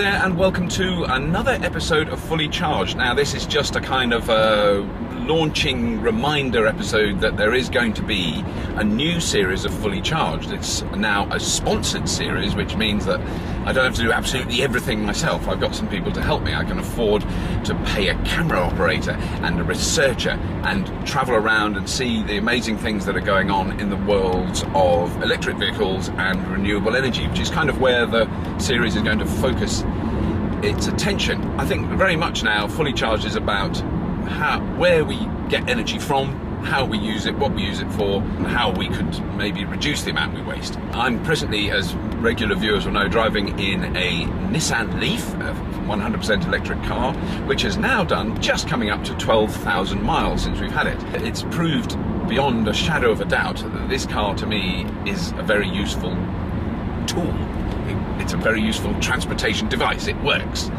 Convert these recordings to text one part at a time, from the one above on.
there, and welcome to another episode of Fully Charged. Now, this is just a kind of launching reminder episode that there is going to be a new series of Fully Charged. It's now a sponsored series, which means that I don't have to do absolutely everything myself. I've got some people to help me. I can afford to pay a camera operator and a researcher and travel around and see the amazing things that are going on in the worlds of electric vehicles and renewable energy, which is kind of where the series is going to focus its attention. I think very much now Fully Charged is about where we get energy from, how we use it, what we use it for, and how we could maybe reduce the amount we waste. I'm presently, as regular viewers will know, driving in a Nissan Leaf, a 100% electric car, which has now done just coming up to 12,000 miles since we've had it. It's proved beyond a shadow of a doubt that this car to me is a very useful tool. It's a very useful transportation device. It works.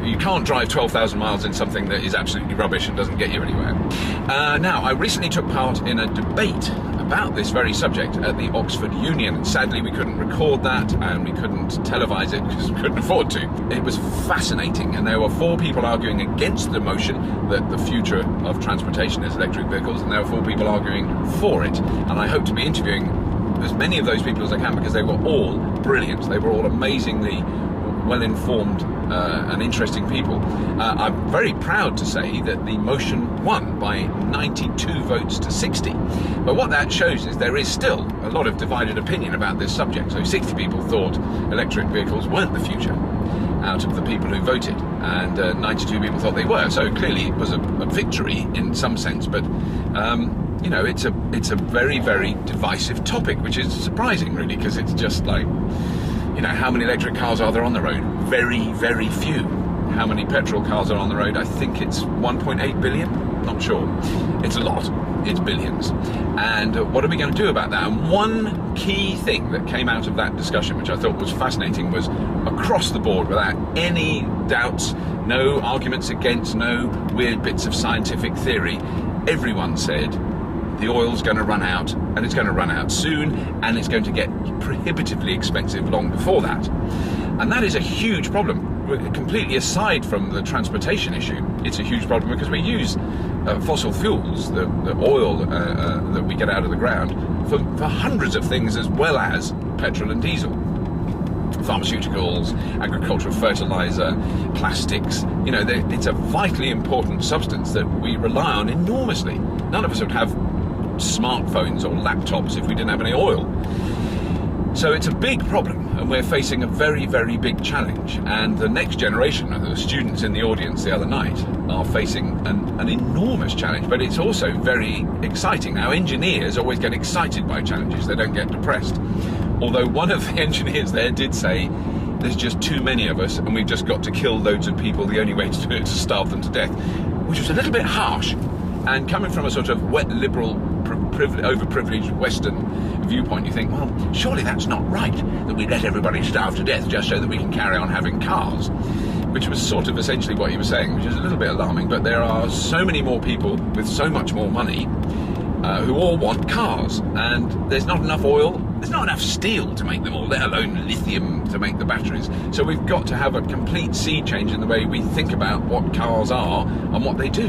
You can't drive 12,000 miles in something that is absolutely rubbish and doesn't get you anywhere. Now, I recently took part in a debate about this very subject at the Oxford Union. Sadly, we couldn't record that and we couldn't televise it because we couldn't afford to. It was fascinating, and there were 4 people arguing against the motion that the future of transportation is electric vehicles, and there were 4 people arguing for it. And I hope to be interviewing as many of those people as I can, because they were all brilliant. They were all amazingly well-informed and interesting people. I'm very proud to say that the motion won by 92 votes to 60. But what that shows is there is still a lot of divided opinion about this subject. So 60 people thought electric vehicles weren't the future out of the people who voted, and 92 people thought they were. So clearly it was a victory in some sense, but you know, it's a very, very divisive topic, which is surprising really, because it's just like, you know, how many electric cars are there on the road? Very, very few. How many petrol cars are on the road? I think it's 1.8 billion. Not sure. It's a lot. It's billions. And what are we going to do about that? And one key thing that came out of that discussion, which I thought was fascinating, was across the board, without any doubts, no arguments against, no weird bits of scientific theory, everyone said the oil's going to run out, and it's going to run out soon, and it's going to get prohibitively expensive long before that. And that is a huge problem. Completely aside from the transportation issue, it's a huge problem because we use fossil fuels, the oil that we get out of the ground, for hundreds of things, as well as petrol and diesel. Pharmaceuticals, agricultural fertilizer, plastics, you know, it's a vitally important substance that we rely on enormously. None of us would have smartphones or laptops if we didn't have any oil. So it's a big problem, and we're facing a very, very big challenge. And the next generation of the students in the audience the other night are facing an enormous challenge, but it's also very exciting. Now, engineers always get excited by challenges, they don't get depressed. Although one of the engineers there did say, there's just too many of us and we've just got to kill loads of people. The only way to do it is to starve them to death, which was a little bit harsh. And coming from a sort of wet, liberal, overprivileged Western viewpoint, you think, well, surely that's not right, that we let everybody starve to death just so that we can carry on having cars. Which was sort of essentially what he was saying, which is a little bit alarming. But there are so many more people with so much more money who all want cars, and there's not enough oil, there's not enough steel to make them all, let alone lithium to make the batteries. So we've got to have a complete sea change in the way we think about what cars are and what they do.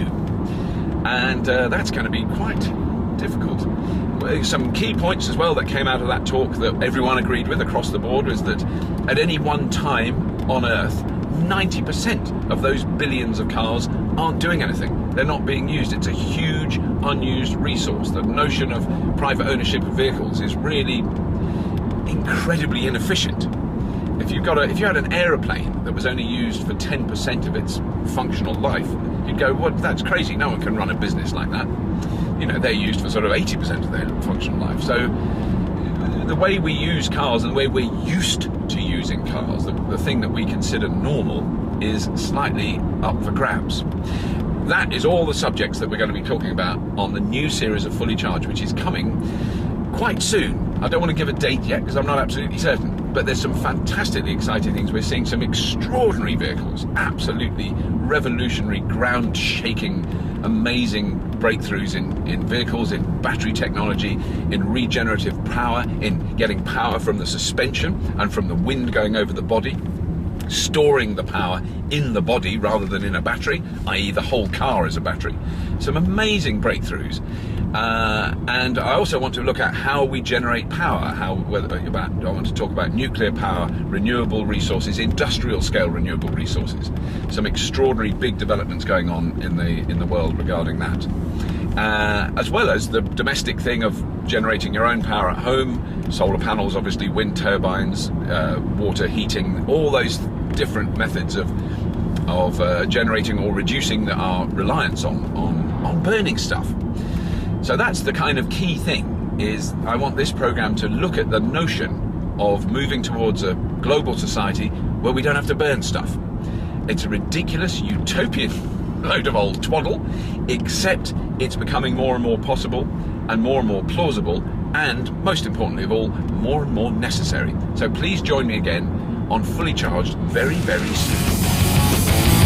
And that's going to be quite difficult. Some key points as well that came out of that talk that everyone agreed with across the board was that at any one time on Earth, 90% of those billions of cars aren't doing anything. They're not being used. It's a huge unused resource. The notion of private ownership of vehicles is really incredibly inefficient. If you had an aeroplane that was only used for 10% of its functional life, you'd go, well, that's crazy. No one can run a business like that. You know, they're used for sort of 80% of their functional life. So the way we use cars and the way we're used to using cars, the thing that we consider normal, is slightly up for grabs. That is all the subjects that we're going to be talking about on the new series of Fully Charged, which is coming quite soon. I don't want to give a date yet because I'm not absolutely certain, but there's some fantastically exciting things. We're seeing some extraordinary vehicles, absolutely revolutionary, ground-shaking, amazing breakthroughs in vehicles, in battery technology, in regenerative power, in getting power from the suspension and from the wind going over the body. storing the power in the body rather than in a battery, i.e. the whole car is a battery. Some amazing breakthroughs. And I also want to look at how we generate power, I want to talk about nuclear power, renewable resources, industrial scale renewable resources. Some extraordinary big developments going on in the world regarding that. As well as the domestic thing of generating your own power at home, solar panels, obviously, wind turbines, water heating, all those different methods of generating or reducing our reliance on burning stuff. So that's the kind of key thing, is I want this program to look at the notion of moving towards a global society where we don't have to burn stuff. It's a ridiculous utopian load of old twaddle, except it's becoming more and more possible and more plausible, and most importantly of all, more and more necessary. So please join me again on Fully Charged very, very soon.